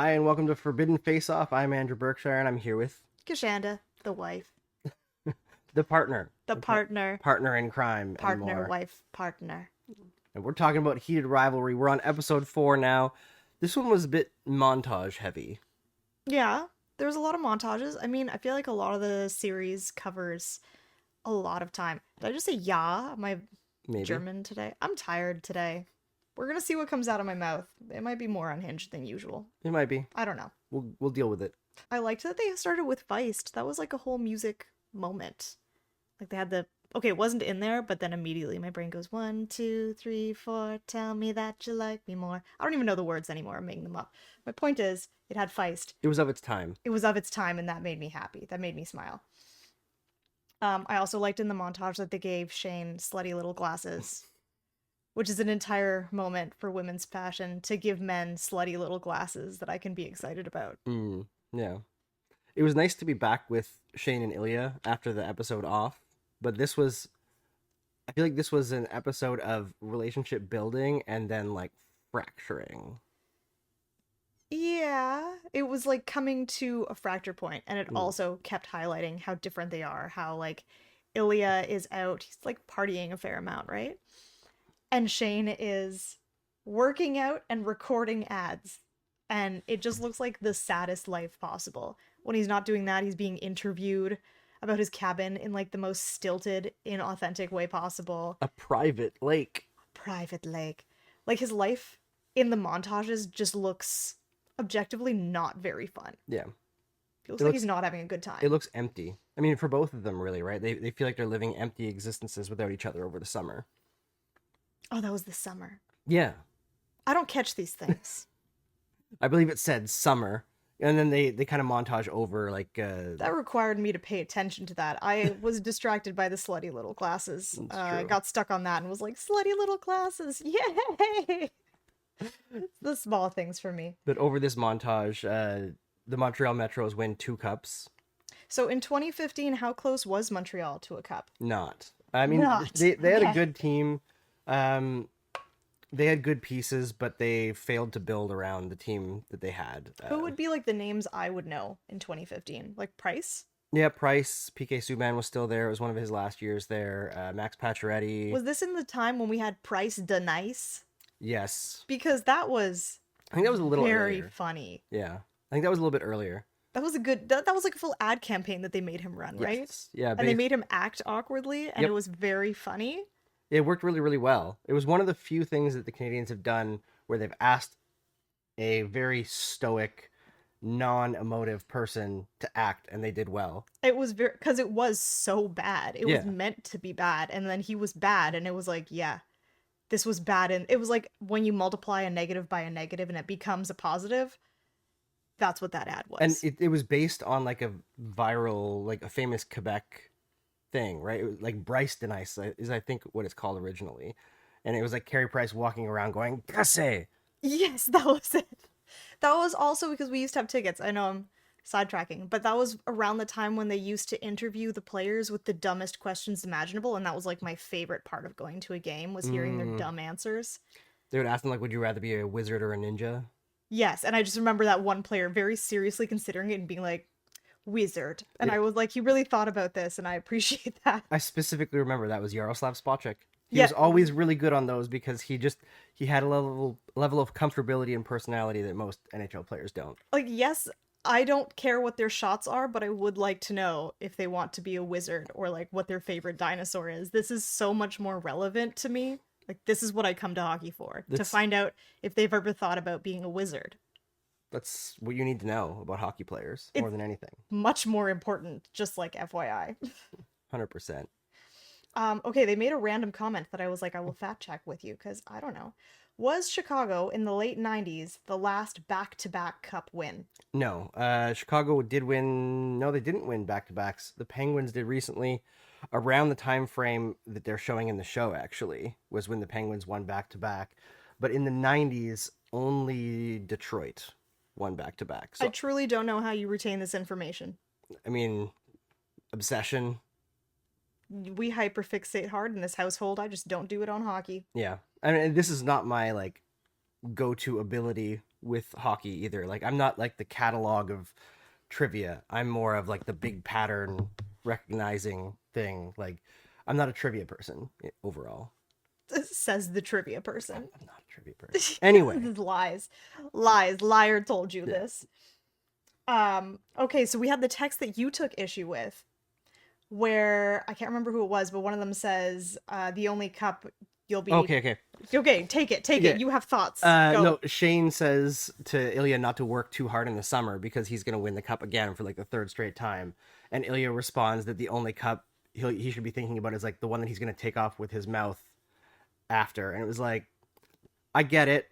Hi, and welcome to Forbidden Face Off. I'm Andrew Berkshire, and I'm here with Kishanda, the wife, the partner, the partner, partner in crime, and partner, more. wife, partner. And we're talking about heated rivalry. We're on episode 4 now. This one was a bit montage heavy. Yeah, there's a lot of montages. I mean, I feel like a lot of the series covers a lot of time. Did I just say yeah? Am I Maybe. German today? I'm tired today. We're gonna see what comes out of my mouth. It might be more unhinged than usual. It might be. I don't know. We'll deal with it. I liked that they started with Feist. That was like a whole music moment. Like they had the okay, it wasn't in there, but then immediately my brain goes 1, 2, 3, 4. Tell me that you like me more. I don't even know the words anymore. I'm making them up. My point is, it had Feist. It was of its time. It was of its time, and that made me happy. That made me smile. I also liked in the montage that they gave Shane slutty little glasses, which is an entire moment for women's passion to give men slutty little glasses that I can be excited about. Yeah. It was nice to be back with Shane and Ilya after the episode off, but I feel like this was an episode of relationship building and then like fracturing. Yeah, it was like coming to a fracture point, and it also kept highlighting how different they are. How like Ilya is out, he's like partying a fair amount, right? And Shane is working out and recording ads. And it just looks like the saddest life possible. When he's not doing that, he's being interviewed about his cabin in like the most stilted, inauthentic way possible. A private lake. Private lake. Like his life in the montages just looks objectively not very fun. Yeah. He looks like he's not having a good time. It looks empty. I mean, for both of them, really, right? They feel like they're living empty existences without each other over the summer. Oh, that was the summer. Yeah. I don't catch these things. I believe it said summer. And then they kind of montage over, like... That required me to pay attention to that. I was distracted by the slutty little glasses. I got stuck on that and was like, slutty little glasses, yay! It's the small things for me. But over this montage, the Montreal Metros win 2 cups. So in 2015, how close was Montreal to a cup? Not. I mean, they had a good team. They had good pieces, but they failed to build around the team that they had. Who would be like the names I would know in 2015? Like Price? Yeah, Price. PK Subban was still there. It was one of his last years there. Max Pacioretty. Was this in the time when we had Price de Nice? Yes. Because that was... I think that was a little very earlier. funny. Yeah. I think that was a little bit earlier. That was a good... That was like a full ad campaign that they made him run, right? Yes. Yeah. And they made him act awkwardly, and it was very funny. It worked really, really well. It was one of the few things that the Canadians have done where they've asked a very stoic, non-emotive person to act, and they did well. It was very... Because it was so bad. It was meant to be bad, and then he was bad, and it was like, yeah, this was bad. And it was like when you multiply a negative by a negative and it becomes a positive, that's what that ad was. And it was based on like a viral, like a famous Quebec thing, right? It was like Bryce de Nice is I think what it's called originally. And it was like Carey Price walking around going, Gasse! Yes, that was it. That was also because we used to have tickets. I know I'm sidetracking, but that was around the time when they used to interview the players with the dumbest questions imaginable, and that was like my favorite part of going to a game was hearing their dumb answers. They would ask them like, would you rather be a wizard or a ninja? Yes, and I just remember that one player very seriously considering it and being like, wizard. And I was like, he really thought about this, and I appreciate that. I specifically remember that was Yaroslav Spacek. He was always really good on those because he had a level of comfortability and personality that most NHL players don't. Like, yes, I don't care what their shots are, but I would like to know if they want to be a wizard or like what their favorite dinosaur is. This is so much more relevant to me. Like, this is what I come to hockey for, to find out if they've ever thought about being a wizard. That's what you need to know about hockey players more than anything. Much more important, just like FYI. 100%. Okay, they made a random comment that I was like, I will fact check with you, because I don't know. Was Chicago in the late 90s the last back-to-back cup win? No. Chicago did win... No, they didn't win back-to-backs. The Penguins did recently. Around the time frame that they're showing in the show, actually, was when the Penguins won back-to-back. But in the 90s, only Detroit won back-to-back. So, I truly don't know how you retain this information. I mean, obsession. We hyperfixate hard in this household. I just don't do it on hockey. Yeah. I mean, this is not my, like, go-to ability with hockey either. Like I'm not like the catalog of trivia. I'm more of like the big pattern recognizing thing. Like I'm not a trivia person overall. Says the trivia person. I'm not a trivia person. Anyway, Lies. Liar told you this. Okay, so we had the text that you took issue with, where I can't remember who it was, but one of them says, the only cup you'll be okay. take it. Yeah. You have thoughts. Go. No, Shane says to Ilya not to work too hard in the summer because he's gonna win the cup again for like the third straight time. And Ilya responds that the only cup he should be thinking about is like the one that he's gonna take off with his mouth after. And it was like, I get it.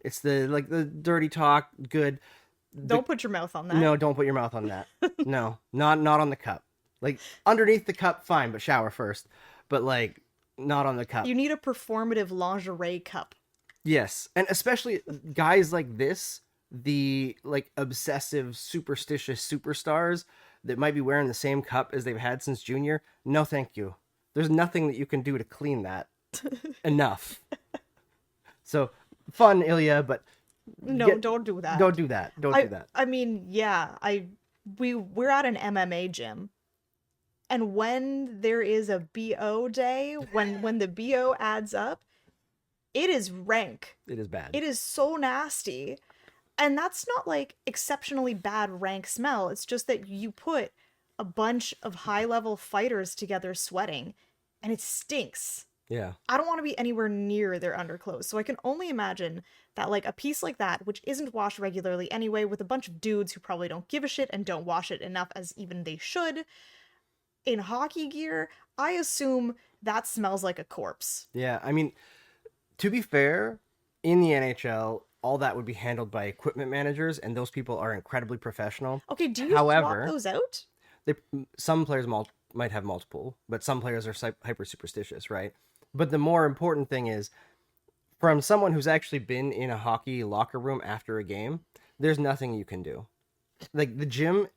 It's the dirty talk. Good. Don't put your mouth on that. No, don't put your mouth on that. No, not on the cup. Like underneath the cup, fine, but shower first. But like not on the cup. You need a performative lingerie cup. Yes, and especially guys like this, the like obsessive, superstitious superstars that might be wearing the same cup as they've had since junior. No, thank you. There's nothing that you can do to clean that. Enough. So fun, Ilya, but no, don't do that. Don't do that. Don't do that. I mean, yeah, we're at an MMA gym. And when there is a BO day, when the BO adds up, it is rank. It is bad. It is so nasty. And that's not like exceptionally bad rank smell. It's just that you put a bunch of high-level fighters together sweating and it stinks. Yeah. I don't want to be anywhere near their underclothes. So I can only imagine that like a piece like that, which isn't washed regularly anyway, with a bunch of dudes who probably don't give a shit and don't wash it enough as even they should, in hockey gear, I assume that smells like a corpse. Yeah, I mean, to be fair, in the NHL, all that would be handled by equipment managers, and those people are incredibly professional. Okay, do you However, swap those out? Some players might have multiple, but some players are hyper superstitious, right? But the more important thing is, from someone who's actually been in a hockey locker room after a game, there's nothing you can do. Like, the gym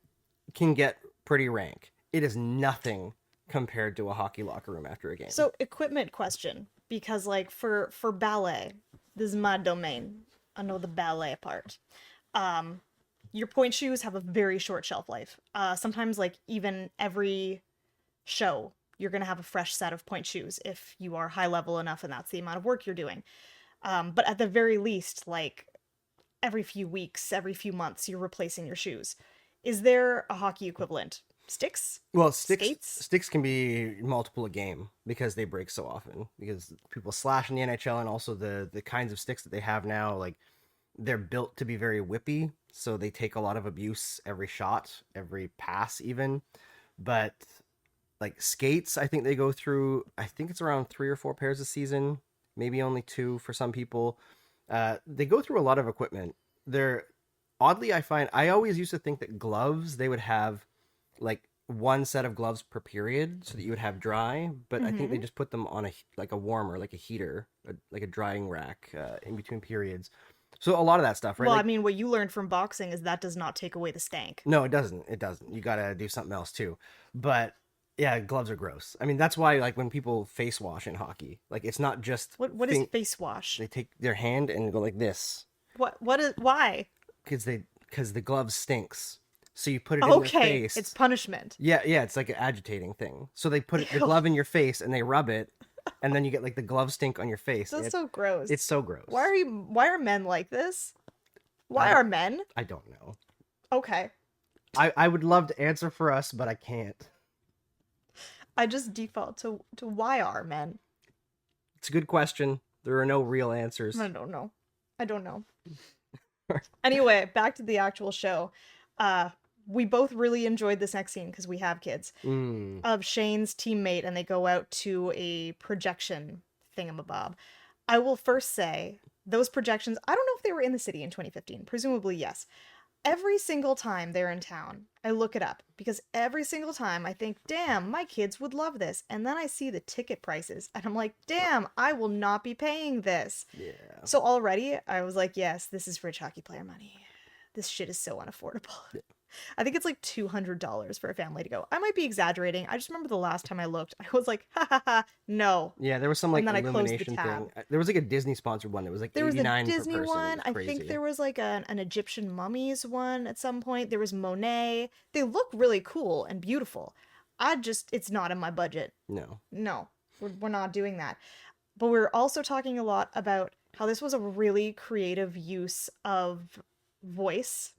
can get pretty rank. It is nothing compared to a hockey locker room after a game. So, equipment question, because like for ballet, this is my domain. I know the ballet part. Your point shoes have a very short shelf life. Sometimes like even every show, you're going to have a fresh set of point shoes if you are high level enough and that's the amount of work you're doing. But at the very least, like every few weeks, every few months, you're replacing your shoes. Is there a hockey equivalent? Sticks? Well, Skates? sticks can be multiple a game because they break so often. Because people slash in the NHL, and also the kinds of sticks that they have now, like they're built to be very whippy, so they take a lot of abuse every shot, every pass, even. But like skates, I think they go through. I think it's around 3 or 4 pairs a season, maybe only 2 for some people. They go through a lot of equipment. They're oddly, I always used to think that gloves they would have like one set of gloves per period so that you would have dry, but I think they just put them on a warmer, like a heater, like a drying rack in between periods. So a lot of that stuff, right? Well, like, I mean, what you learned from boxing is that does not take away the stank. no, it doesn't. It doesn't. You got to do something else too. But yeah, gloves are gross. I mean, that's why like when people face wash in hockey, like it's not just What is face wash? They take their hand and go like this. Why? Because the glove stinks. So you put it in their face. It's punishment. Yeah, it's like an agitating thing. So they put the glove in your face and they rub it, and then you get like the glove stink on your face. That's so gross. It's so gross. Why are men like this? Why are men? I don't know. Okay. I would love to answer for us, but I can't. I just default to why are men? It's a good question. There are no real answers. I don't know. Anyway, back to the actual show. We both really enjoyed this next scene because we have kids of Shane's teammate, and they go out to a projection thingamabob. I will first say those projections, I don't know if they were in the city in 2015. Presumably, yes. Every single time they're in town, I look it up because every single time I think, damn, my kids would love this. And then I see the ticket prices and I'm like, damn, I will not be paying this. Yeah. So already I was like, yes, this is rich hockey player money. This shit is so unaffordable. I think it's like $200 for a family to go. I might be exaggerating. I just remember the last time I looked, I was like, ha ha ha, no. Yeah, there was some And like then I closed the illumination tab. thing. There was like a Disney sponsored one that was like There was the 89 per Disney person. It one. was I think crazy. there was like an Egyptian mummies one at some point. There was Monet. They look really cool and beautiful. It's not in my budget. No. No, we're not doing that. But we're also talking a lot about how this was a really creative use of voice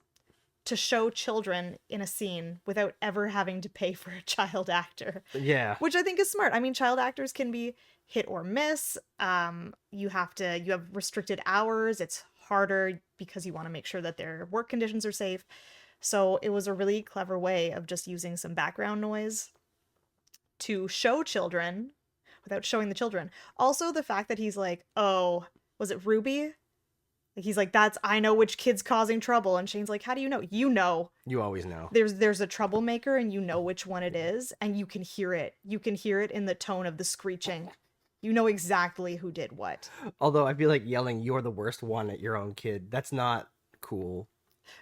to show children in a scene without ever having to pay for a child actor, Yeah. which I think is smart. I mean, child actors can be hit or miss. You have restricted hours. It's harder because you want to make sure that their work conditions are safe. So it was a really clever way of just using some background noise to show children without showing the children. Also, the fact that he's like, oh, was it Ruby? Like he's like, I know which kid's causing trouble. And Shane's like, how do you know? You know. You always know. There's a troublemaker and you know which one it is, and you can hear it. You can hear it in the tone of the screeching. You know exactly who did what. Although I feel like yelling, "You're the worst one" at your own kid. That's not cool.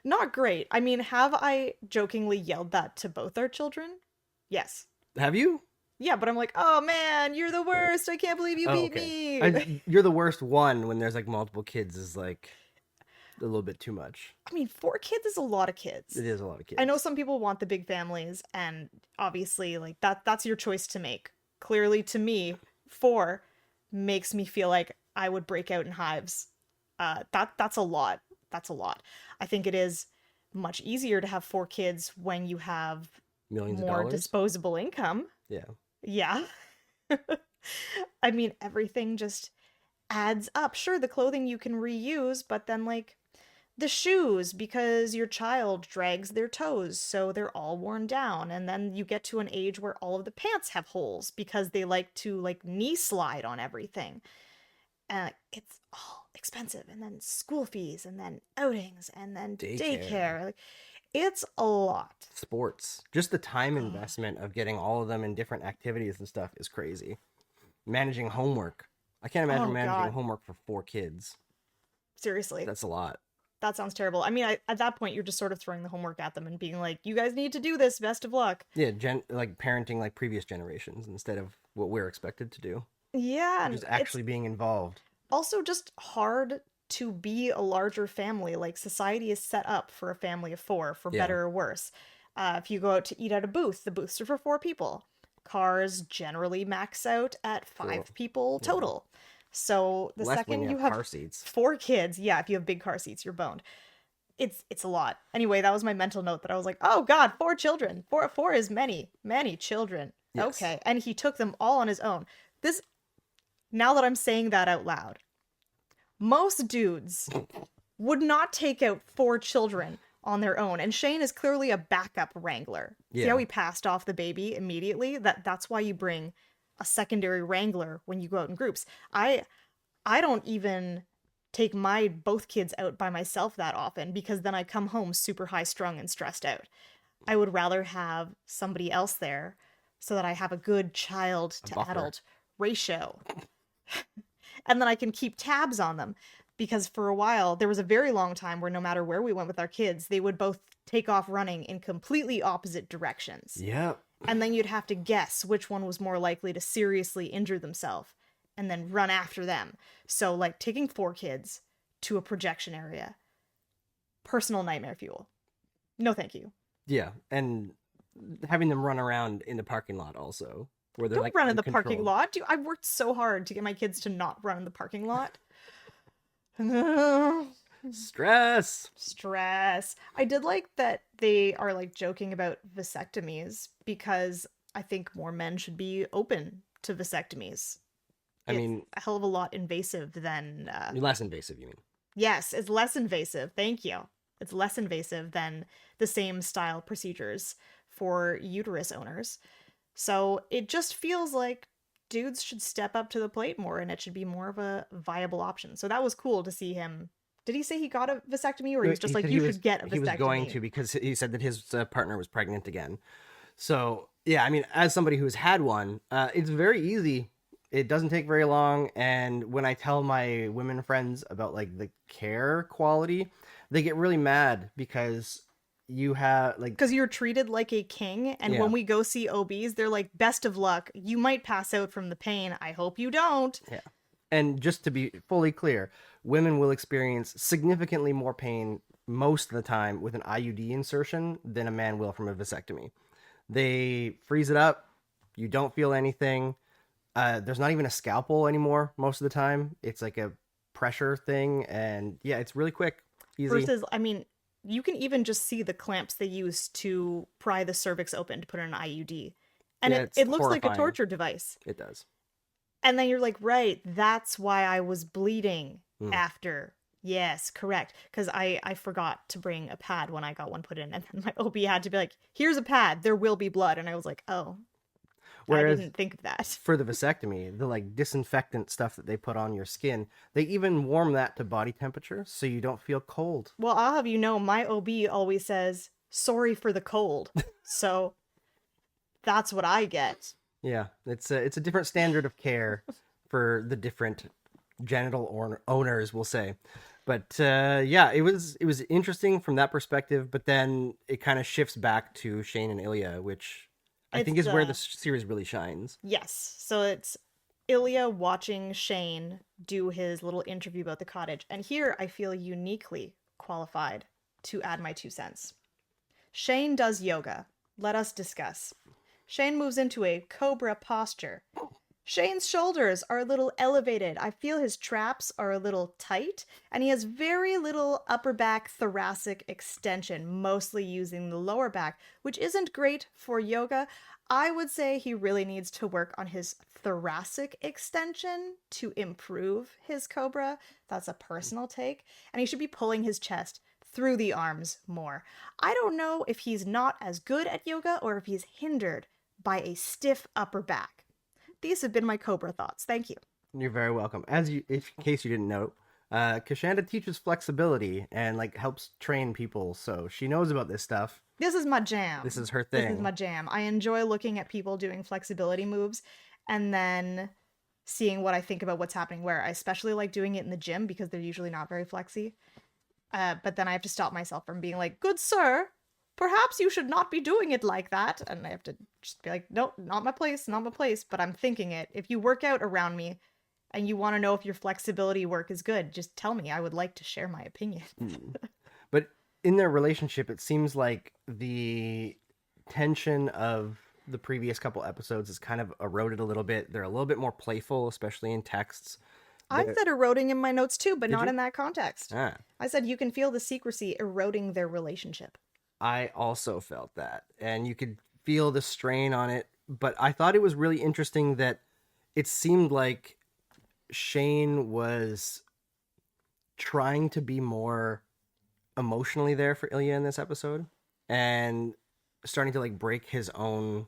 Not great. I mean, have I jokingly yelled that to both our children? Yes. Have you? Yeah, but I'm like, oh man, you're the worst. I can't believe you Oh, beat okay. me. You're the worst one when there's like multiple kids is like a little bit too much. I mean, 4 kids is a lot of kids. It is a lot of kids. I know some people want the big families, and obviously, like that's your choice to make. Clearly, to me, 4 makes me feel like I would break out in hives. That's a lot. That's a lot. I think it is much easier to have 4 kids when you have Millions more of dollars. disposable income. Yeah. Yeah. I mean, everything just adds up. Sure, the clothing you can reuse, but then like the shoes, because your child drags their toes, so they're all worn down. And then you get to an age where all of the pants have holes because they like to like knee slide on everything. It's all expensive. And then school fees, and then outings, and then daycare. Like, it's a lot. Sports. Just the time investment of getting all of them in different activities and stuff is crazy. Managing homework. I can't imagine managing homework for 4 kids. Seriously. That's a lot. That sounds terrible. I mean, at that point, you're just sort of throwing the homework at them and being like, you guys need to do this. Best of luck. Yeah, like parenting like previous generations instead of what we're expected to do. Yeah. Just actually being involved. Also just hard to be a larger family. Like, society is set up for a family of 4, for better or worse. If you go out to eat at a booth, the booths are for 4 people. Cars generally max out at 5 people total. So the second you have car seats. 4 kids, yeah, if you have big car seats, you're boned. It's a lot. Anyway, that was my mental note that I was like, oh God, 4 children. 4 is many children. Yes. Okay. And he took them all on his own. Now that I'm saying that out loud, most dudes would not take out 4 children on their own. And Shane is clearly a backup wrangler. Yeah. See how he passed off the baby immediately? That's why you bring a secondary wrangler when you go out in groups. I don't even take both kids out by myself that often, because then I come home super high strung and stressed out. I would rather have somebody else there so that I have a good child to adult ratio. And then I can keep tabs on them, because for a while there was a very long time where no matter where we went with our kids, they would both take off running in completely opposite directions. Yeah. And then you'd have to guess which one was more likely to seriously injure themselves and then run after them. So like taking 4 kids to a projection area, personal nightmare fuel. No, thank you. Yeah. And having them run around in the parking lot also. Where they're Don't like run in the parking lot. Dude, I've worked so hard to get my kids to not run in the parking lot. Stress. I did like that they are like joking about vasectomies, because I think more men should be open to vasectomies. I mean, a hell of a lot invasive than less invasive, you mean? Yes, it's less invasive. Thank you. It's less invasive than the same style procedures for uterus owners. So it just feels like dudes should step up to the plate more, and it should be more of a viable option. So that was cool to see him. Did he say he got a vasectomy, or he was just like, you should get a vasectomy? He was going to, because he said that his partner was pregnant again. So, yeah, I mean, as somebody who's had one, it's very easy. It doesn't take very long. And when I tell my women friends about like the care quality, they get really mad because you have like Because you're treated like a king, and Yeah. when we go see OBs, they're like, best of luck. You might pass out from the pain. I hope you don't. yeah. And just to be fully clear, women will experience significantly more pain most of the time with an IUD insertion than a man will from a vasectomy. They freeze it up. You don't feel anything. There's not even a scalpel anymore most of the time. It's like a pressure thing, and yeah, it's really quick, easy. Versus, I mean, you can even just see the clamps they use to pry the cervix open to put in an IUD. And Yeah, it, it's it looks like a horrifying. torture device. It does. And then you're like, right, that's why I was bleeding Mm. after. Yes, correct. Because I forgot to bring a pad when I got one put in. And then my OB had to be like, here's a pad. There will be blood. And I was like, oh, Whereas I didn't think of that. for the vasectomy, the like disinfectant stuff that they put on your skin, they even warm that to body temperature so you don't feel cold. Well, I'll have you know, my OB always says, sorry for the cold. So that's what I get. Yeah, it's a different standard of care for the different genital owners, we'll say. But yeah, it was interesting from that perspective. But then it kind of shifts back to Shane and Ilya, which I think It's, is where the series really shines. Yes. So it's Ilya watching Shane do his little interview about the cottage. And here I feel uniquely qualified to add my 2 cents. Shane does yoga. Let us discuss. Shane moves into a cobra posture. Shane's shoulders are a little elevated. I feel his traps are a little tight, and he has very little upper back thoracic extension, mostly using the lower back, which isn't great for yoga. I would say he really needs to work on his thoracic extension to improve his cobra. That's a personal take. And he should be pulling his chest through the arms more. I don't know if he's not as good at yoga or if he's hindered by a stiff upper back. These have been my cobra thoughts. Thank you. You're very welcome. In case you didn't know, Kishanda teaches flexibility and like helps train people, so she knows about this stuff. This is my jam. This is her thing. This is my jam. I enjoy looking at people doing flexibility moves and then seeing what I think about what's happening where. I especially like doing it in the gym because they're usually not very flexy. But then I have to stop myself from being like, good sir, perhaps you should not be doing it like that. And I have to just be like, nope, not my place, not my place. But I'm thinking it. If you work out around me and you want to know if your flexibility work is good, just tell me. I would like to share my opinion. But in their relationship, it seems like the tension of the previous couple episodes is kind of eroded a little bit. They're a little bit more playful, especially in texts. I said eroding in my notes too, but not you? in that context. Ah, I said you can feel the secrecy eroding their relationship. I also felt that. And you could feel the strain on it. But I thought it was really interesting that it seemed like Shane was trying to be more emotionally there for Ilya in this episode and starting to like break his own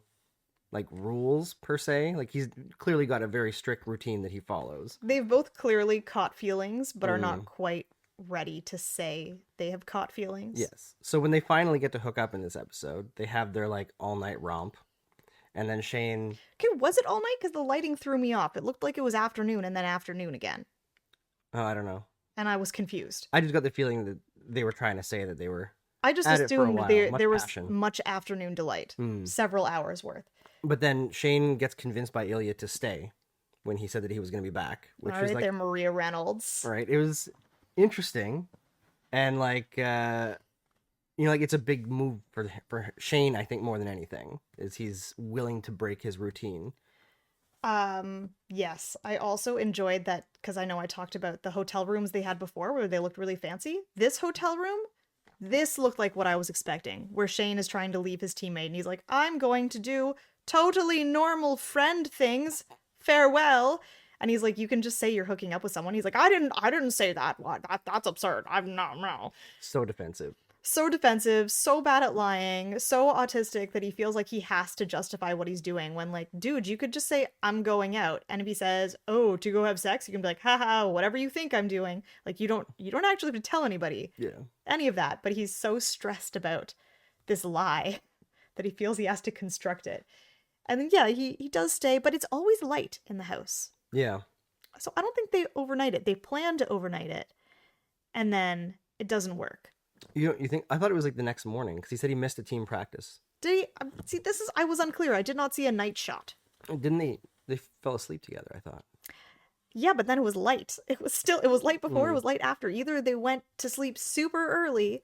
like rules per se. Like he's clearly got a very strict routine that he follows. They've both clearly caught feelings, but are not quite ready to say they have caught feelings. Yes. So when they finally get to hook up in this episode, they have their like all night romp. And then Shane. Okay, was it all night? Because the lighting threw me off. It looked like it was afternoon and then afternoon again. Oh, I don't know. And I was confused. I just got the feeling that they were trying to say that they were. I just at it for a assumed while. there was passion. much afternoon delight. Several hours worth. But then Shane gets convinced by Ilya to stay when he said that he was going to be back, which All was right, like, there, Maria Reynolds. right. It was interesting, and like, like it's a big move for Shane. I think more than anything is he's willing to break his routine. Yes, I also enjoyed that because I know I talked about the hotel rooms they had before where they looked really fancy. This hotel room, this looked like what I was expecting, where Shane is trying to leave his teammate and he's like, I'm going to do totally normal friend things. Farewell. And he's like, you can just say you're hooking up with someone. He's like, I didn't say that. What? That's absurd. I'm not, no. So defensive. So defensive, so bad at lying, so autistic that he feels like he has to justify what he's doing when, like, dude, you could just say, I'm going out. And if he says, oh, to go have sex, you can be like, haha, whatever you think I'm doing. Like, you don't actually have to tell anybody any of that. But he's so stressed about this lie that he feels he has to construct it. And then, yeah, he does stay, but it's always light in the house. Yeah. So I don't think they overnight it. They plan to overnight it. And then it doesn't work. You think? I thought it was like the next morning because he said he missed a team practice. Did he? See, I was unclear. I did not see a night shot. Didn't they? They fell asleep together, I thought. Yeah, but then it was light. It was light before, it Mm. was light after. Either they went to sleep super early,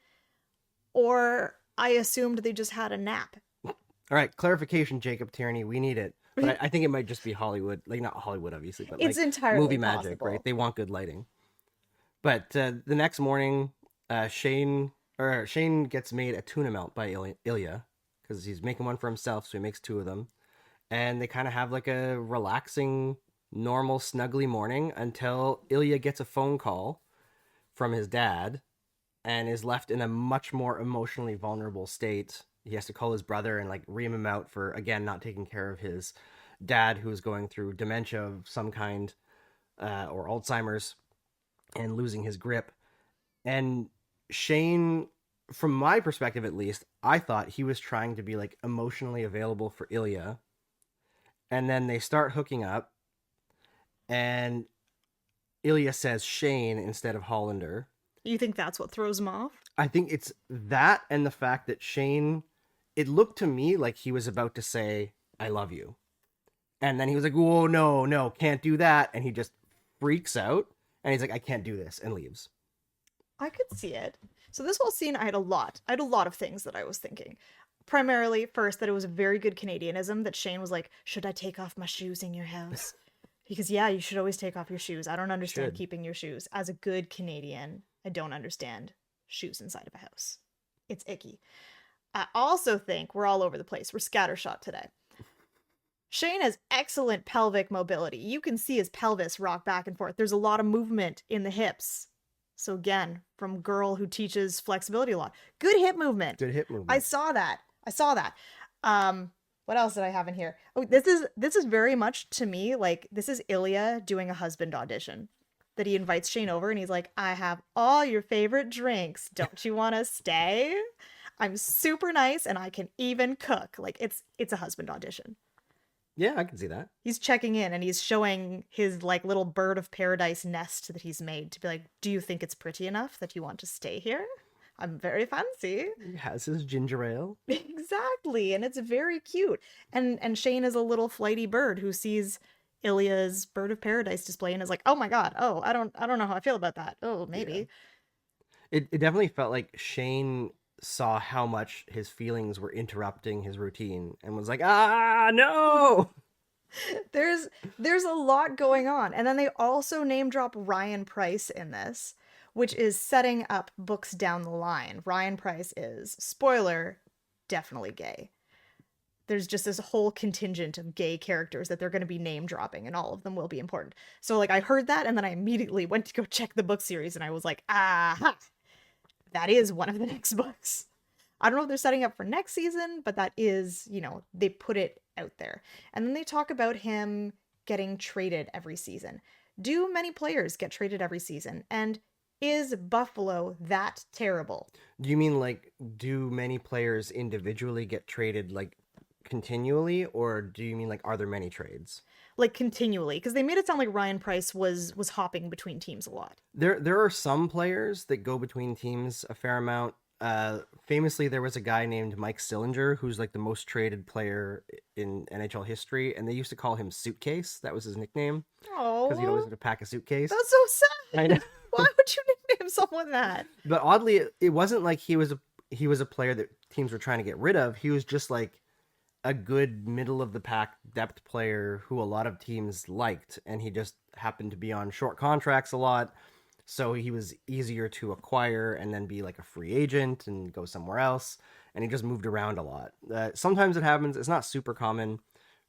or I assumed they just had a nap. All right, clarification, Jacob Tierney. We need it. But I think it might just be Hollywood. Like, not Hollywood, obviously, but It's like entirely movie magic, possible. right? They want good lighting. But the next morning, Shane gets made a tuna melt by Ilya because he's making one for himself, so he makes two of them. And they kind of have like a relaxing, normal, snuggly morning until Ilya gets a phone call from his dad and is left in a much more emotionally vulnerable state. He has to call his brother and like ream him out for again not taking care of his dad, who's going through dementia of some kind, or Alzheimer's, and losing his grip. And Shane, from my perspective at least, I thought he was trying to be like emotionally available for Ilya, and then they start hooking up, and Ilya says Shane instead of Hollander. You think that's what throws him off? I think it's that and the fact that Shane, it looked to me like he was about to say, I love you. And then he was like, whoa, no, no, can't do that. And he just freaks out and he's like, I can't do this, and leaves. I could see it. So this whole scene, I had a lot. I had a lot of things that I was thinking. Primarily, first, that it was a very good Canadianism that Shane was like, should I take off my shoes in your house? Because, yeah, you should always take off your shoes. I don't understand Should. keeping your shoes. As a good Canadian, I don't understand shoes inside of a house. It's icky. I also think we're all over the place. We're scattershot today. Shane has excellent pelvic mobility. You can see his pelvis rock back and forth. There's a lot of movement in the hips. So again, from girl who teaches flexibility a lot. Good hip movement. Good hip movement. I saw that. What else did I have in here? Oh, this is very much to me like this is Ilya doing a husband audition. That he invites Shane over and he's like, I have all your favorite drinks. Don't you want to stay? I'm super nice and I can even cook. Like it's a husband audition. Yeah, I can see that. He's checking in and he's showing his like little bird of paradise nest that he's made to be like, do you think it's pretty enough that you want to stay here? I'm very fancy. He has his ginger ale. Exactly. And it's very cute. And Shane is a little flighty bird who sees Ilya's bird of paradise display and is like, oh my God. Oh, I don't know how I feel about that. Oh, maybe. It definitely felt like Shane saw how much his feelings were interrupting his routine and was like, ah, no. There's a lot going on. And then they also name drop Ryan Price in this, which is setting up books down the line. Ryan Price is, spoiler, definitely gay. There's just this whole contingent of gay characters that they're going to be name dropping, and all of them will be important. So, like, I heard that, and then I immediately went to go check the book series, and I was like, aha, that is one of the next books. I don't know if they're setting up for next season, but that is, they put it out there. And then they talk about him getting traded every season. Do many players get traded every season? And is Buffalo that terrible? Do you mean like, do many players individually get traded like continually, or do you mean like, are there many trades? Like continually, because they made it sound like Ryan Price was hopping between teams a lot. There are some players that go between teams a fair amount. Famously, there was a guy named Mike Sillinger who's like the most traded player in NHL history, and they used to call him Suitcase. That was his nickname because he'd always Oh, have to pack a suitcase. that's so sad. I know. Why would you nickname someone that? But oddly, it wasn't like he was a player that teams were trying to get rid of. He was just like a good middle of the pack depth player who a lot of teams liked, and he just happened to be on short contracts a lot, so he was easier to acquire and then be like a free agent and go somewhere else, and he just moved around a lot. Sometimes it happens. It's not super common.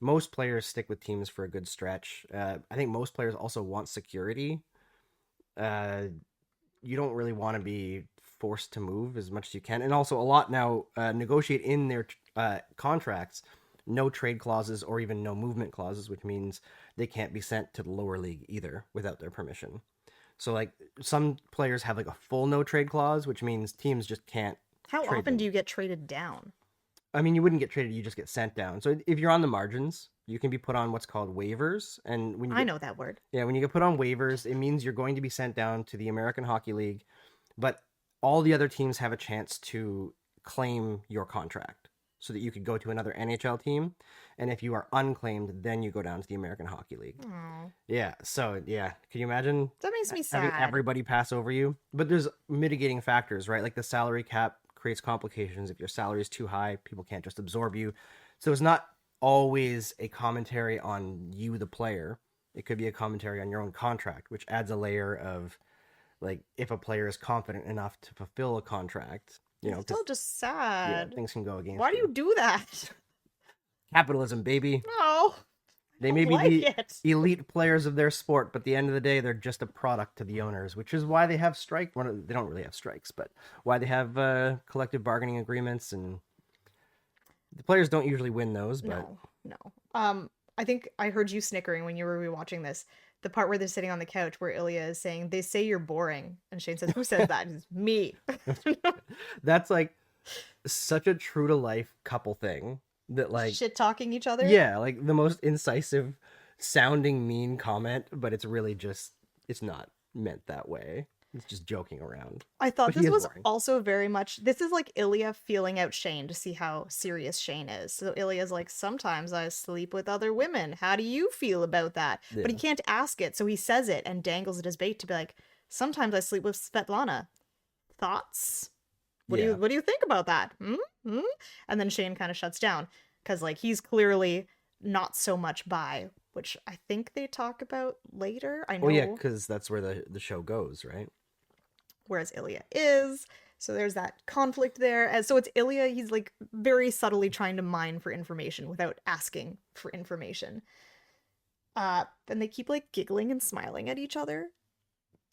Most players stick with teams for a good stretch. I think most players also want security. You don't really want to be forced to move as much as you can, and also a lot now negotiate in their contracts no trade clauses or even no movement clauses, which means they can't be sent to the lower league either without their permission. So like some players have like a full no trade clause, which means teams just can't. How trade often them. do you get traded down? I mean, you wouldn't get traded; you just get sent down. So if you're on the margins, you can be put on what's called waivers, and when you I get, know that word. yeah, when you get put on waivers, it means you're going to be sent down to the American Hockey League. But all the other teams have a chance to claim your contract so that you could go to another NHL team. And if you are unclaimed, then you go down to the American Hockey League. Oh, Yeah. So, yeah. Can you imagine that makes me having sad. everybody pass over you? But there's mitigating factors, right? Like the salary cap creates complications. If your salary is too high, people can't just absorb you. So it's not always a commentary on you, the player. It could be a commentary on your own contract, which adds a layer of, like, if a player is confident enough to fulfill a contract, you know, It's still 'cause, just yeah, sad. things can go against Why do you do that? Capitalism, baby. No, They I may don't be like the it. elite players of their sport, but at the end of the day, they're just a product to the owners, which is why they have strike. Well, they don't really have strikes, but why they have collective bargaining agreements, and the players don't usually win those. But No. I think I heard you snickering when you were rewatching this. The part where they're sitting on the couch where Ilya is saying, "They say you're boring," and Shane says, "Who says that?" It's me. that's like such a true to life couple thing that, like, Shit talking each other. yeah, like the most incisive sounding mean comment, but it's really just, it's not meant that way. It's just joking around. I thought But he this is was boring. also very much, this is like Ilya feeling out Shane to see how serious Shane is. So Ilya's like, sometimes I sleep with other women. How do you feel about that? But he Yeah. can't ask it, so he says it and dangles it as bait to be like, sometimes I sleep with Svetlana. Thoughts? Yeah. What do you think about that? Hmm? Hmm? And then Shane kind of shuts down because like he's clearly not so much bi, which I think they talk about later. I know. Well, yeah, because that's where the show goes, right? Whereas Ilya is. So there's that conflict there. And so it's Ilya, he's like very subtly trying to mine for information without asking for information. And they keep like giggling and smiling at each other.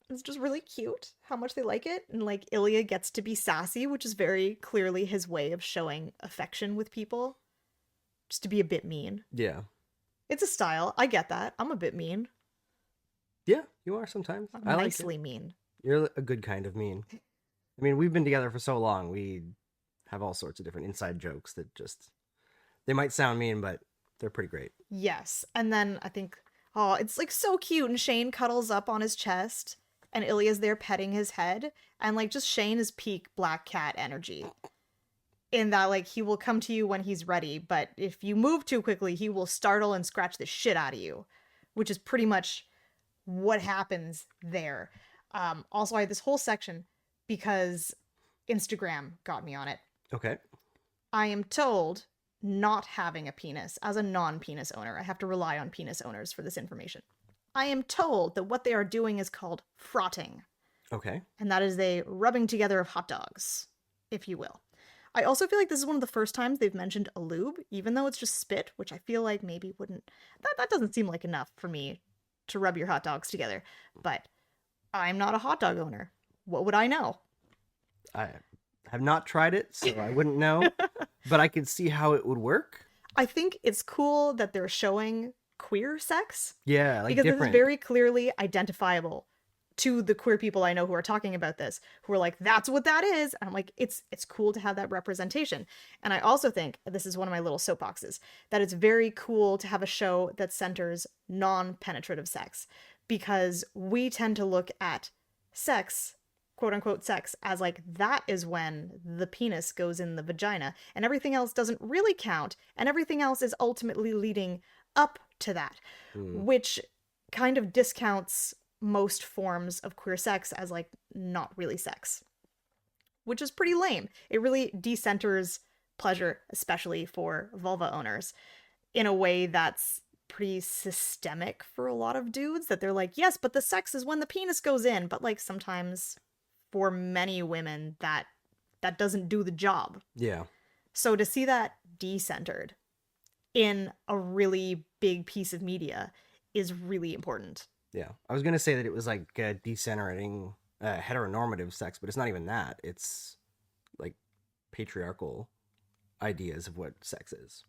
It's just really cute how much they like it. And like Ilya gets to be sassy, which is very clearly his way of showing affection with people. Just to be a bit mean. Yeah. It's a style. I get that. I'm a bit mean. Yeah, you are sometimes. I like it. Nicely mean. You're a good kind of mean. I mean, we've been together for so long. We have all sorts of different inside jokes that just, they might sound mean, but they're pretty great. Yes. And then I think, oh, it's like so cute. And Shane cuddles up on his chest and Ilya's there petting his head. And like just Shane is peak black cat energy. In that, like, he will come to you when he's ready, but if you move too quickly, he will startle and scratch the shit out of you, which is pretty much what happens there. Also, I had this whole section because Instagram got me on it. Okay. I am told not having a penis as a non-penis owner. I have to rely on penis owners for this information. I am told that what they are doing is called frotting. Okay. And that is a rubbing together of hot dogs, if you will. I also feel like this is one of the first times they've mentioned a lube, even though it's just spit, which I feel like maybe wouldn't... That doesn't seem like enough for me to rub your hot dogs together. But I'm not a hot dog owner. What would I know? I have not tried it, so I wouldn't know, but I could see how it would work. I think it's cool that they're showing queer sex. Yeah, like because different. this is very clearly identifiable to the queer people I know who are talking about this, who are like, that's what that is. And I'm like, it's cool to have that representation. And I also think, this is one of my little soapboxes, that it's very cool to have a show that centers non-penetrative sex, because we tend to look at sex, quote unquote sex, as like, that is when the penis goes in the vagina and everything else doesn't really count. And everything else is ultimately leading up to that, which kind of discounts most forms of queer sex as like not really sex, which is pretty lame. It really decenters pleasure, especially for vulva owners, in a way that's pretty systemic for a lot of dudes, that they're like, yes, but the sex is when the penis goes in, but like sometimes for many women that doesn't do the job. Yeah. So to see that decentered in a really big piece of media is really important. Yeah. I was going to say that it was like decentering heteronormative sex, but it's not even that. It's like patriarchal ideas of what sex is.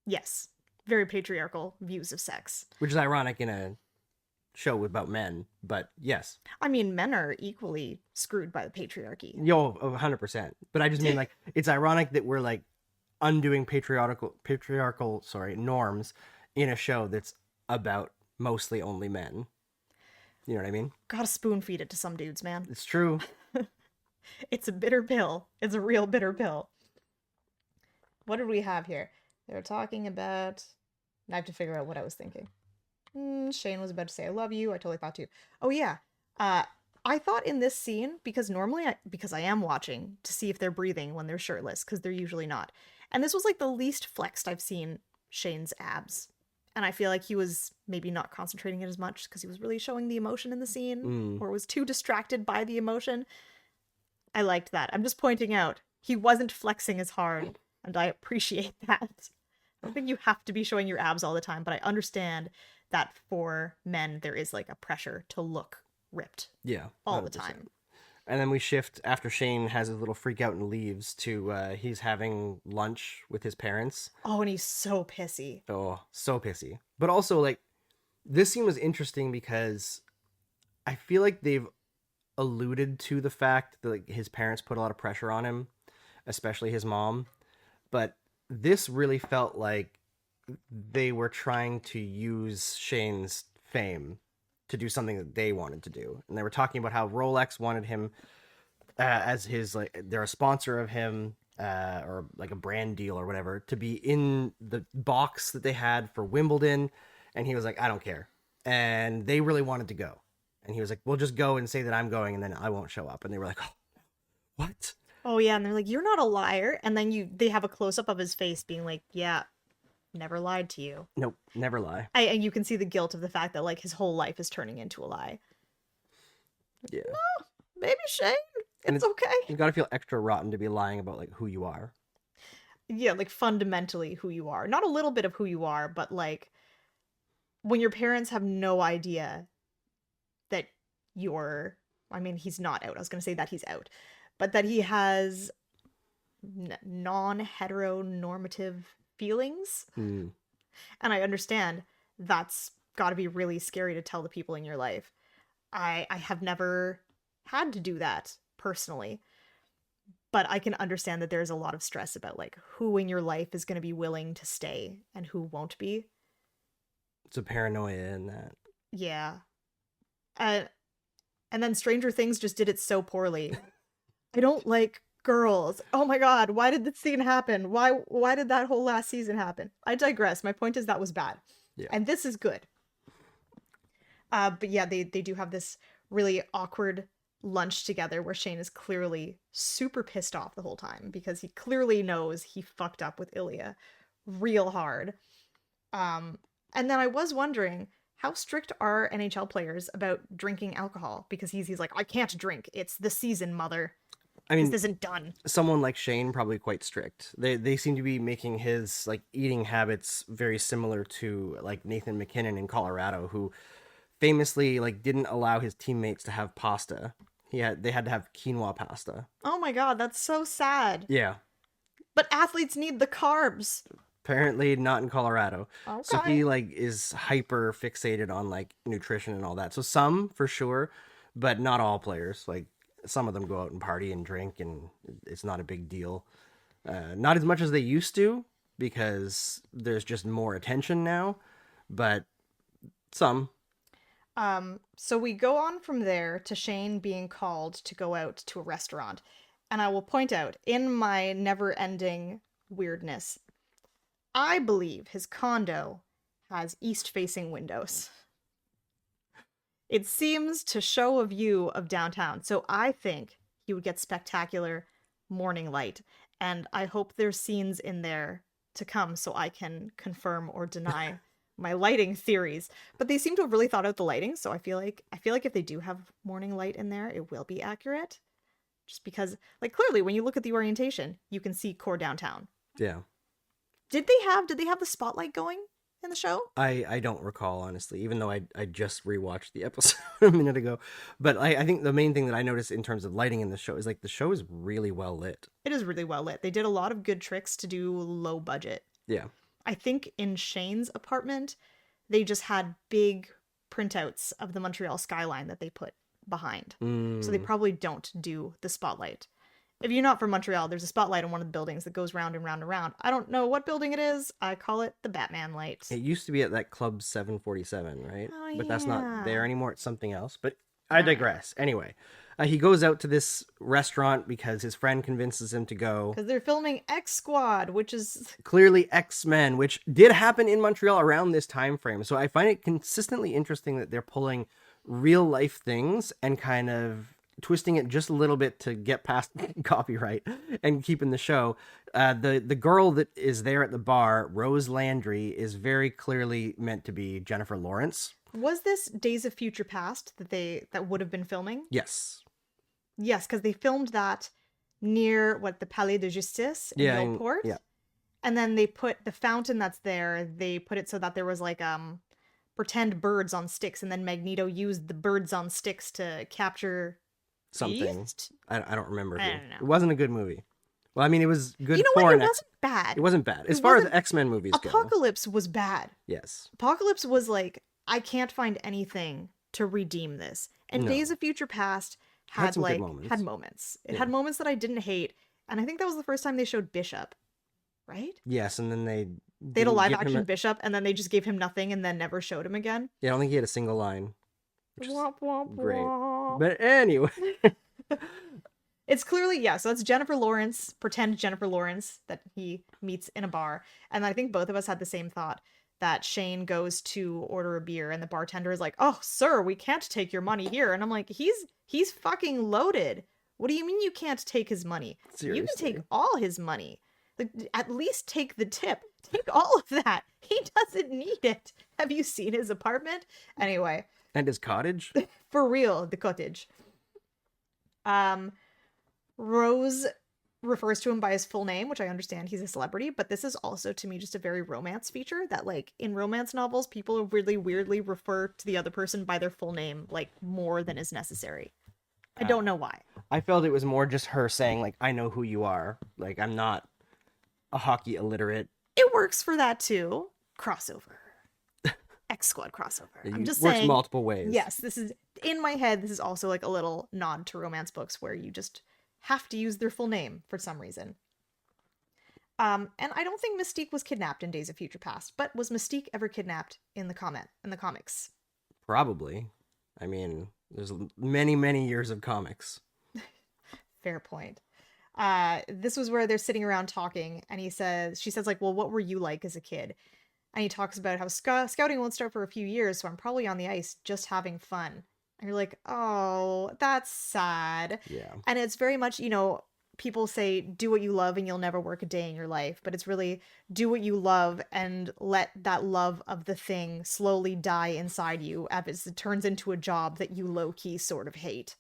Yes. Very patriarchal views of sex. Which is ironic in a show about men, but yes. I mean, men are equally screwed by the patriarchy. Yo, 100%. But I just mean, like, it's ironic that we're like undoing patriarchal norms in a show that's about mostly only men. You know what I mean? Gotta spoon feed it to some dudes, man. It's true. It's a bitter pill. It's a real bitter pill. What did we have here? They were talking about. I have to figure out what I was thinking. Shane was about to say, I love you. I totally thought too. Oh, yeah. I thought in this scene, because normally, because I am watching to see if they're breathing when they're shirtless, because they're usually not. And this was like the least flexed I've seen Shane's abs. And I feel like he was maybe not concentrating it as much because he was really showing the emotion in the scene or was too distracted by the emotion. I liked that. I'm just pointing out he wasn't flexing as hard, and I appreciate that. I don't think you have to be showing your abs all the time, but I understand that for men there is like a pressure to look ripped. Yeah, all 100%. the time. And then we shift after Shane has his little freak out and leaves to he's having lunch with his parents. Oh, and he's so pissy. Oh, so pissy. But also, like, this scene was interesting because I feel like they've alluded to the fact that like, his parents put a lot of pressure on him, especially his mom. But this really felt like they were trying to use Shane's fame to do something that they wanted to do. And they were talking about how Rolex wanted him as his, like, they're a sponsor of him, or like a brand deal or whatever, to be in the box that they had for Wimbledon. And he was like, I don't care. And they really wanted to go. And he was like, well, just go and say that I'm going and then I won't show up. And they were like, oh, what? Oh yeah, and they're like, you're not a liar. And then they have a close-up of his face being like, yeah, never lied to you. Nope, never lie. And you can see the guilt of the fact that like his whole life is turning into a lie. Yeah. No, baby Shane, it's okay. You gotta feel extra rotten to be lying about like who you are. Yeah, like fundamentally who you are. Not a little bit of who you are, but like when your parents have no idea that you're, I mean, he's not out. I was going to say that he's out, but that he has non-heteronormative feelings. And I understand that's got to be really scary to tell the people in your life. I have never had to do that personally, but I can understand that there's a lot of stress about like who in your life is going to be willing to stay and who won't be. It's a paranoia in that. Yeah. And then Stranger Things just did it so poorly. I don't like girls. Oh my god, why did this scene happen? Why did that whole last season happen? I digress. My point is that was bad. Yeah. And this is good. But yeah, they do have this really awkward lunch together where Shane is clearly super pissed off the whole time because he clearly knows he fucked up with Ilya real hard. And then I was wondering, how strict are NHL players about drinking alcohol? Because he's like, I can't drink. It's the season, mother. I mean, this isn't done. Someone like Shane probably quite strict. They seem to be making his like eating habits very similar to like Nathan McKinnon in Colorado, who famously like didn't allow his teammates to have pasta. They had to have quinoa pasta. Oh my god, that's so sad. Yeah. But athletes need the carbs. Apparently not in Colorado. Okay. So he like is hyper fixated on like nutrition and all that. So some for sure, but not all players. Like some of them go out and party and drink and it's not a big deal. Not as much as they used to because there's just more attention now, but some. So we go on from there to Shane being called to go out to a restaurant. And I will point out, in my never-ending weirdness, I believe his condo has east-facing windows. It seems to show a view of downtown, so I think he would get spectacular morning light. And I hope there's scenes in there to come so I can confirm or deny my lighting theories. But they seem to have really thought out the lighting, so I feel like if they do have morning light in there, it will be accurate. Just because, like, clearly when you look at the orientation, you can see core downtown. Yeah. Did they have the spotlight going in the show? I don't recall, honestly, even though I just rewatched the episode a minute ago. But I think the main thing that I noticed in terms of lighting in the show is like the show is really well lit. It is really well lit. They did a lot of good tricks to do low budget. Yeah. I think in Shane's apartment, they just had big printouts of the Montreal skyline that they put behind. So they probably don't do the spotlight. If you're not from Montreal, there's a spotlight on one of the buildings that goes round and round and round. I don't know what building it is. I call it the Batman light. It used to be at that Club 747, right? Oh, but that's not yeah. there anymore. It's something else. But I digress. Anyway, he goes out to this restaurant because his friend convinces him to go. Because they're filming X Squad, which is Clearly X-Men, which did happen in Montreal around this time frame. So I find it consistently interesting that they're pulling real life things and kind of twisting it just a little bit to get past copyright and keeping the show. The girl that is there at the bar, Rose Landry, is very clearly meant to be Jennifer Lawrence. Was this Days of Future Past that would have been filming? Yes. Yes, because they filmed that near the Palais de Justice in Newport. Yeah. And then they put the fountain that's there, they put it so that there was like pretend birds on sticks, and then Magneto used the birds on sticks to capture something. Beast? I don't remember. I don't know. It wasn't a good movie. Well, I mean, it was good. You know for what? an It wasn't bad. It wasn't bad as far as X-Men movies go. Apocalypse was bad. Yes. Apocalypse was like, I can't find anything to redeem this. And No. Days of Future Past had some good like moments. had moments. It Yeah. had moments that I didn't hate, and I think that was the first time they showed Bishop, right? Yes, and then they They had a didn't live give him action Bishop, and then they just gave him nothing, and then never showed him again. Yeah, I don't think he had a single line. Which is Womp, womp, great. womp. But anyway, It's clearly, yeah, so that's Jennifer Lawrence, pretend Jennifer Lawrence that he meets in a bar. And I think both of us had the same thought, that Shane goes to order a beer and the bartender is like, "Oh, sir, we can't take your money here." And I'm like, he's fucking loaded. What do you mean you can't take his money? Seriously. You can take all his money. Like, at least take the tip. Take all of that. He doesn't need it. Have you seen his apartment? Anyway. and his cottage. For real, the cottage. Rose refers to him by his full name, which I understand he's a celebrity, but this is also to me just a very romance feature that, like, in romance novels, people really weirdly refer to the other person by their full name, like, more than is necessary. I don't know why. I felt it was more just her saying, like, I know who you are. Like, I'm not a hockey illiterate. It works for that too. Crossover. X Squad crossover. I'm just works saying. multiple ways. Yes, this is, in my head, this is also like a little nod to romance books where you just have to use their full name for some reason. And I don't think Mystique was kidnapped in Days of Future Past, but was Mystique ever kidnapped in the comics? Probably. I mean, there's many, many years of comics. Fair point. This was where they're sitting around talking, and she says like, "Well, what were you like as a kid?" And he talks about how scouting won't start for a few years, so I'm probably on the ice just having fun. And you're like, oh, that's sad. Yeah. And it's very much, people say, do what you love and you'll never work a day in your life. But it's really, do what you love and let that love of the thing slowly die inside you as it turns into a job that you low-key sort of hate.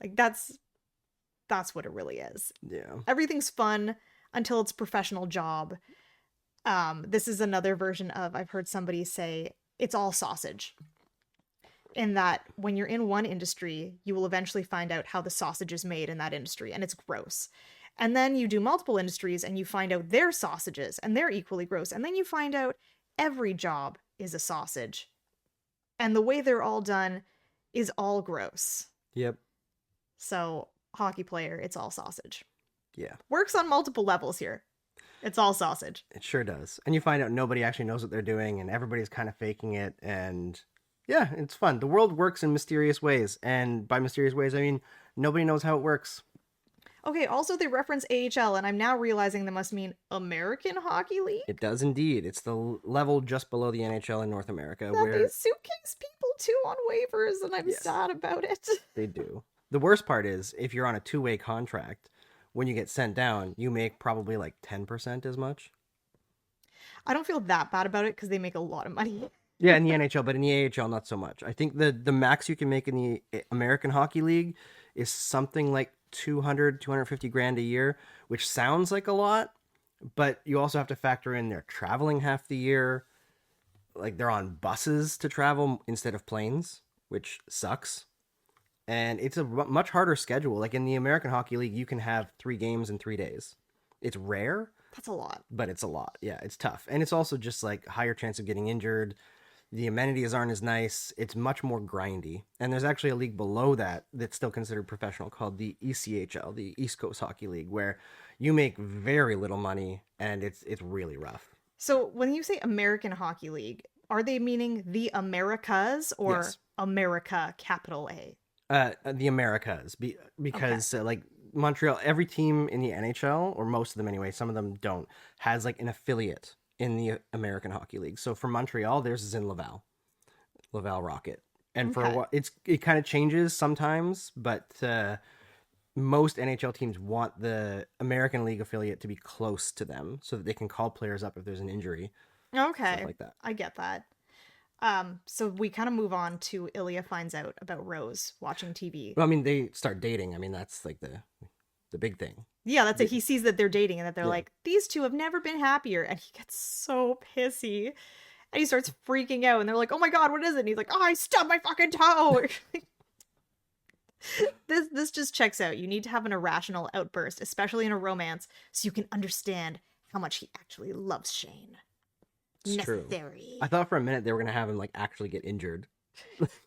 Like, that's what it really is. Yeah. Everything's fun until it's a professional job. This is another version of, I've heard somebody say, it's all sausage. In that when you're in one industry, you will eventually find out how the sausage is made in that industry, and it's gross. And then you do multiple industries and you find out their sausages, and they're equally gross. And then you find out every job is a sausage. And the way they're all done is all gross. Yep. So, hockey player, it's all sausage. Yeah. Works on multiple levels here. It's all sausage. It sure does. And you find out nobody actually knows what they're doing, and everybody's kind of faking it, and yeah, it's fun. The world works in mysterious ways, and by mysterious ways, I mean nobody knows how it works. Okay, also they reference AHL, and I'm now realizing they must mean American Hockey League? It does indeed. It's the level just below the NHL in North America. That where they suitcase people too on waivers, and I'm Yes. sad about it. They do. The worst part is, if you're on a two-way contract, when you get sent down, you make probably like 10% as much. I don't feel that bad about it because they make a lot of money. Yeah, in the NHL, but in the AHL, not so much. I think the max you can make in the American Hockey League is something like 250 grand a year, which sounds like a lot, but you also have to factor in they're traveling half the year. Like, they're on buses to travel instead of planes, which sucks. And it's a much harder schedule. Like, in the American Hockey League, you can have 3 games in 3 days. It's rare, That's a lot. but it's a lot. Yeah, it's tough. And it's also just like higher chance of getting injured. The amenities aren't as nice. It's much more grindy. And there's actually a league below that that's still considered professional called the ECHL, the East Coast Hockey League, where you make very little money and it's really rough. So when you say American Hockey League, are they meaning the Americas or Yes. America, capital A? The Americas, Okay. because like Montreal, every team in the NHL, or most of them anyway, some of them don't, has like an affiliate in the American Hockey League. So for Montreal, theirs is in Laval Rocket, and for a Okay. while, it kind of changes sometimes, but most NHL teams want the American League affiliate to be close to them so that they can call players up if there's an injury, stuff Okay. like that. I get that. So we kind of move on to Ilya finds out about Rose watching TV. Well, I mean, they start dating. I mean, that's like the big thing. Yeah, that's it. They, He sees that they're dating and that they're yeah, like, these two have never been happier. And he gets so pissy. And he starts freaking out. And they're like, oh my God, what is it? And he's like, oh, I stubbed my fucking toe. This just checks out. You need to have an irrational outburst, especially in a romance, so you can understand how much he actually loves Shane. it's true. Necessary. I thought for a minute they were gonna have him like actually get injured,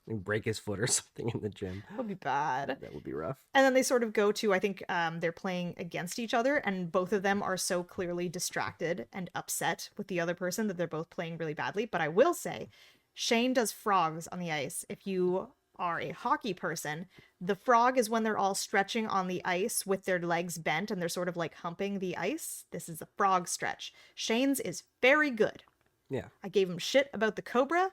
and break his foot or something in the gym. That would be bad. That would be rough. And then they sort of go to, I think they're playing against each other, and both of them are so clearly distracted and upset with the other person that they're both playing really badly. But I will say, Shane does frogs on the ice. If you are a hockey person, the frog is when they're all stretching on the ice with their legs bent and they're sort of like humping the ice. This is a frog stretch. Shane's is very good. Yeah. I gave him shit about the cobra,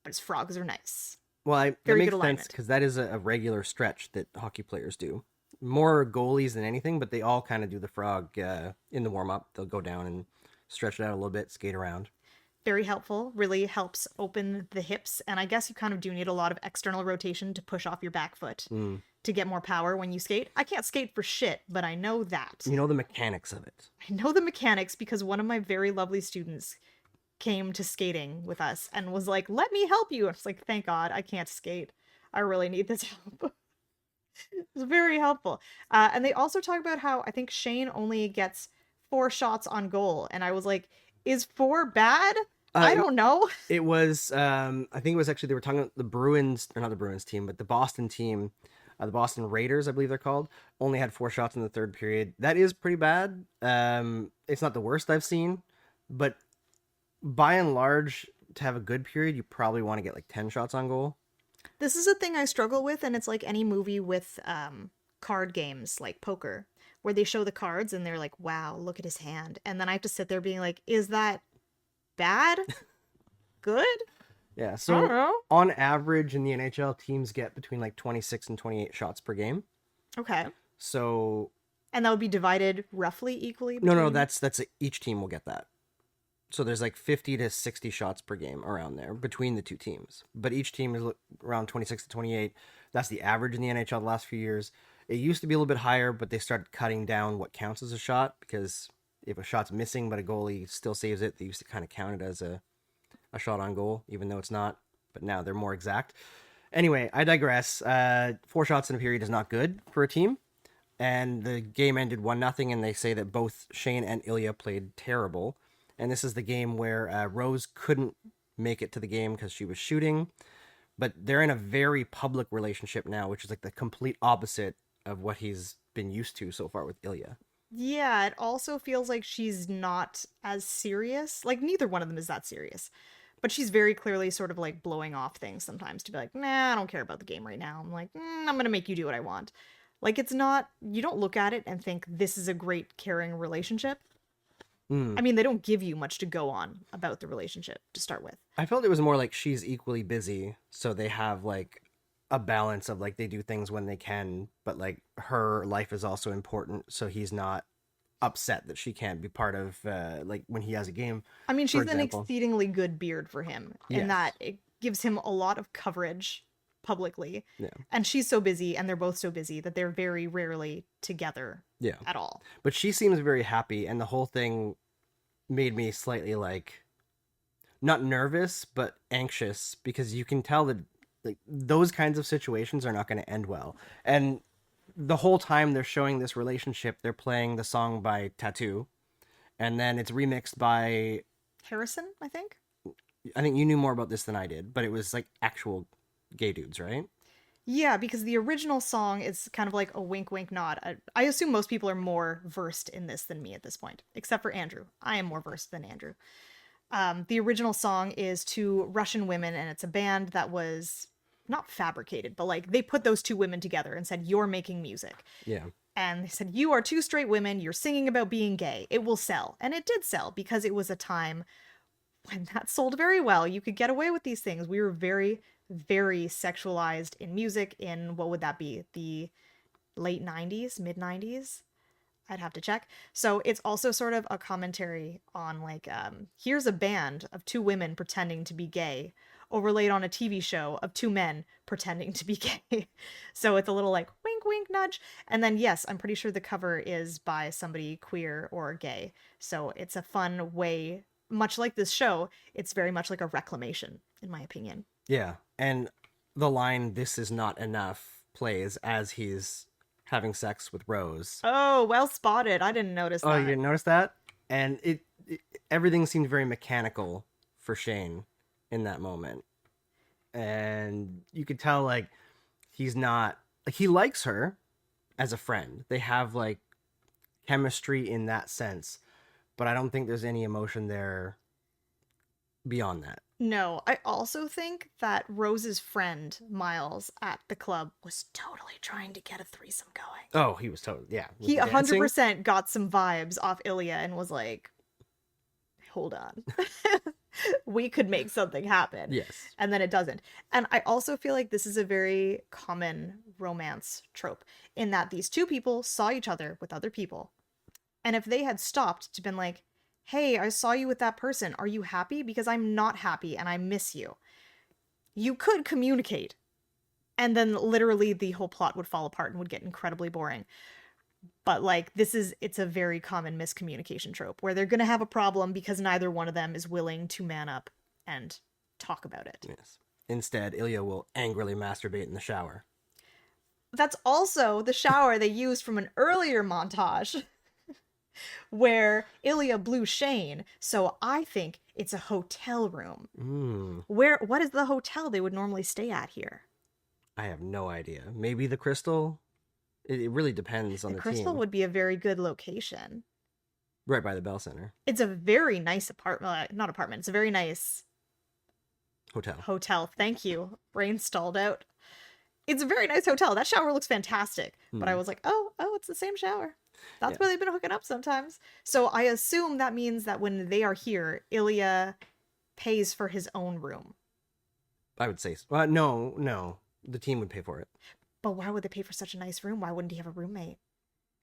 but his frogs are nice. Well, that Very makes good sense alignment. because that is a regular stretch that hockey players do. More goalies than anything, but they all kind of do the frog in the warm up. They'll go down and stretch it out a little bit, skate around. Very helpful, really helps open the hips. And I guess you kind of do need a lot of external rotation to push off your back foot Mm. to get more power when you skate. I can't skate for shit, but I know that. You know the mechanics of it. I know the mechanics because one of my very lovely students came to skating with us and was like, let me help you. I was like, thank God, I can't skate. I really need this help. It's very helpful. And they also talk about how I think Shane only gets 4 shots on goal. And I was like, is 4 bad? I don't know. It was, I think it was actually, they were talking about the Bruins, or not the Bruins team, but the Boston team, the Boston Raiders, I believe they're called, only had 4 shots in the third period. That is pretty bad. It's not the worst I've seen, but by and large, to have a good period, you probably want to get like 10 shots on goal. This is a thing I struggle with, and it's like any movie with card games like poker, where they show the cards and they're like, wow, look at his hand. And then I have to sit there being like, is that bad? Good? Yeah, I don't so know. on average in the NHL, teams get between like 26 and 28 shots per game. Okay. So And that would be divided roughly equally no, between... that's each team will get that. So there's like 50 to 60 shots per game around there between the two teams. But each team is around 26 to 28. That's the average in the NHL the last few years. It used to be a little bit higher, but they started cutting down what counts as a shot because if a shot's missing but a goalie still saves it, they used to kind of count it as a shot on goal, even though it's not. But now they're more exact. Anyway, I digress. 4 shots in a period is not good for a team. And the game ended 1-0, and they say that both Shane and Ilya played terrible. And this is the game where Rose couldn't make it to the game because she was shooting. But they're in a very public relationship now, which is like the complete opposite of what he's been used to so far with Ilya. Yeah, it also feels like she's not as serious. Like, neither one of them is that serious. But she's very clearly sort of like blowing off things sometimes to be like, nah, I don't care about the game right now. I'm like, I'm going to make you do what I want. Like, it's not, you don't look at it and think this is a great, caring relationship. Mm. I mean, they don't give you much to go on about the relationship to start with. I felt it was more like she's equally busy, so they have like a balance of like they do things when they can, but like her life is also important, so he's not upset that she can't be part of like when he has a game. I mean, For she's an example. exceedingly good beard for him in Yes. that it gives him a lot of coverage publicly. Yeah. And she's so busy, and they're both so busy that they're very rarely together Yeah. at all. But she seems very happy, and the whole thing made me slightly like not nervous but anxious because you can tell that like those kinds of situations are not going to end well. And the whole time they're showing this relationship, they're playing the song by Tattoo, and then it's remixed by, Harrison, I think? I think you knew more about this than I did, but it was like actual gay dudes, right? Yeah, because the original song is kind of like a wink, wink, nod. I assume most people are more versed in this than me at this point, except for Andrew. I am more versed than Andrew. The original song is two Russian women, and it's a band that was not fabricated, but like they put those two women together and said, "You're making music." Yeah. And they said, "You are two straight women. You're singing about being gay. It will sell." And it did sell because it was a time when that sold very well. You could get away with these things. We were very, very sexualized in music in, what would that be? The late 90s, mid 90s? I'd have to check. So it's also sort of a commentary on like, here's a band of two women pretending to be gay, overlaid on a TV show of two men pretending to be gay. So it's a little like wink, wink, nudge. And then, yes, I'm pretty sure the cover is by somebody queer or gay. So it's a fun way, much like this show, it's very much like a reclamation, in my opinion. Yeah. And the line, "This is not enough," plays as he's having sex with Rose. Oh, well spotted. I didn't notice that. Oh, you didn't notice that? And it everything seemed very mechanical for Shane in that moment. And you could tell, like, he's not, like, he likes her as a friend. They have, like, chemistry in that sense. But I don't think there's any emotion there beyond that. No, I also think that Rose's friend, Miles, at the club was totally trying to get a threesome going. Oh, he was totally, yeah. With He the dancing. 100% got some vibes off Ilya and was like, hold on. We could make something happen. Yes. And then it doesn't. And I also feel like this is a very common romance trope in that these two people saw each other with other people. And if they had stopped to been like, "Hey, I saw you with that person. Are you happy? Because I'm not happy and I miss you." You could communicate. And then literally the whole plot would fall apart and would get incredibly boring. But like it's a very common miscommunication trope where they're going to have a problem because neither one of them is willing to man up and talk about it. Yes. Instead, Ilya will angrily masturbate in the shower. That's also the shower they used from an earlier montage where Ilya blew Shane. So I think it's a hotel room. What is the hotel they would normally stay at here? I have no idea. Maybe the Crystal? It really depends on the Crystal team. would be a very good location. Right by the Bell Center. It's a very nice apartment. Not apartment. It's a very nice Hotel. Thank you. Brain stalled out. It's a very nice hotel. That shower looks fantastic. But I was like, oh, it's the same shower. That's where they've been hooking up sometimes. So I assume that means that when they are here, Ilya pays for his own room. I would say so. No. The team would pay for it. But why would they pay for such a nice room? Why wouldn't he have a roommate?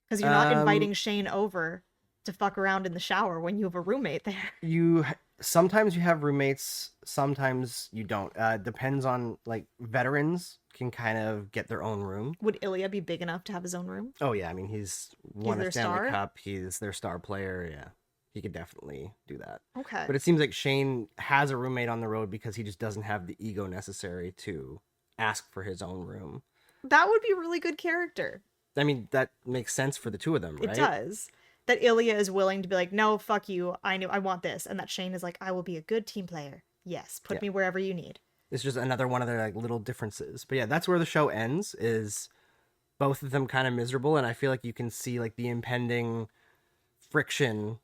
Because you're not inviting Shane over to fuck around in the shower when you have a roommate there. Sometimes you have roommates, sometimes you don't. Depends on, like, veterans can kind of get their own room. Would Ilya be big enough to have his own room? Oh yeah, I mean he's won a their Stanley star? Cup. He's their star player. Yeah, he could definitely do that. Okay. But it seems like Shane has a roommate on the road because he just doesn't have the ego necessary to ask for his own room. That would be a really good character. I mean, that makes sense for the two of them, right? It does. That Ilya is willing to be like, "No, fuck you. I want this." And that Shane is like, "I will be a good team player. Yes, put me wherever you need." It's just another one of their, like, little differences. But yeah, that's where the show ends, is both of them kind of miserable, and I feel like you can see, like, the impending friction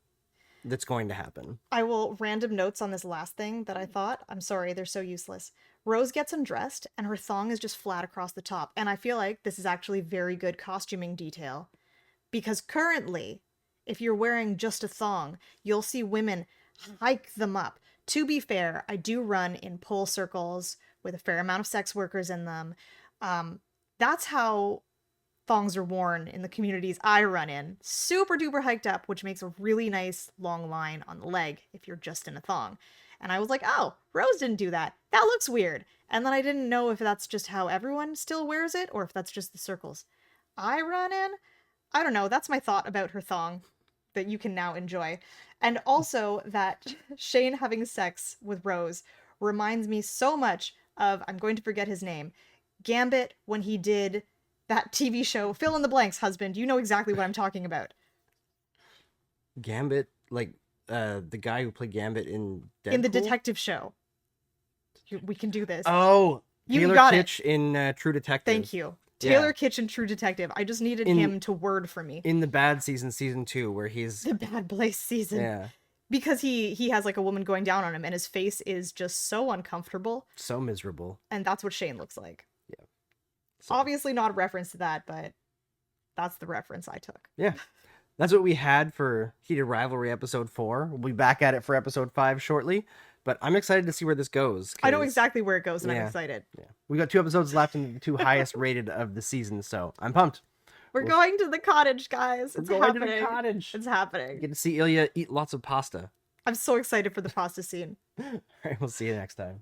that's going to happen. I will random notes on this last thing that I thought. I'm sorry, they're so useless. Rose gets undressed and her thong is just flat across the top. And I feel like this is actually very good costuming detail. Because currently, if you're wearing just a thong, you'll see women hike them up. To be fair, I do run in pole circles with a fair amount of sex workers in them. That's how thongs are worn in the communities I run in. Super duper hiked up, which makes a really nice long line on the leg if you're just in a thong. And I was like, oh, Rose didn't do that. That looks weird. And then I didn't know if that's just how everyone still wears it or if that's just the circles I run in. I don't know. That's my thought about her thong that you can now enjoy. And also that Shane having sex with Rose reminds me so much of, I'm going to forget his name, Gambit when he did that TV show, Fill in the Blanks, husband. You know exactly what I'm talking about. Gambit, like, the guy who played Gambit in Deadpool? In the detective show. We can do this. Oh, You Taylor got Kitsch in True Detective. Thank you. Taylor Kitsch in True Detective. I just needed him to word for me. In the Bad season 2, where he's... The Bad Place season. Yeah. because he has like a woman going down on him and his face is just so uncomfortable, So miserable. and that's what Shane looks like. Yeah. So, Obviously not a reference to that, but that's the reference I took. yeah. That's what we had for Heated Rivalry episode 4. We'll be back at it for episode 5 shortly, but I'm excited to see where this goes. I know 'cause, exactly where it goes, and I'm yeah. excited. Yeah. We got 2 episodes left in the 2 highest rated of the season, so I'm pumped. We're going to the cottage, guys. It's We're going happening. to the cottage. It's happening. Get to see Ilya eat lots of pasta. I'm so excited for the pasta scene. All right, we'll see you next time.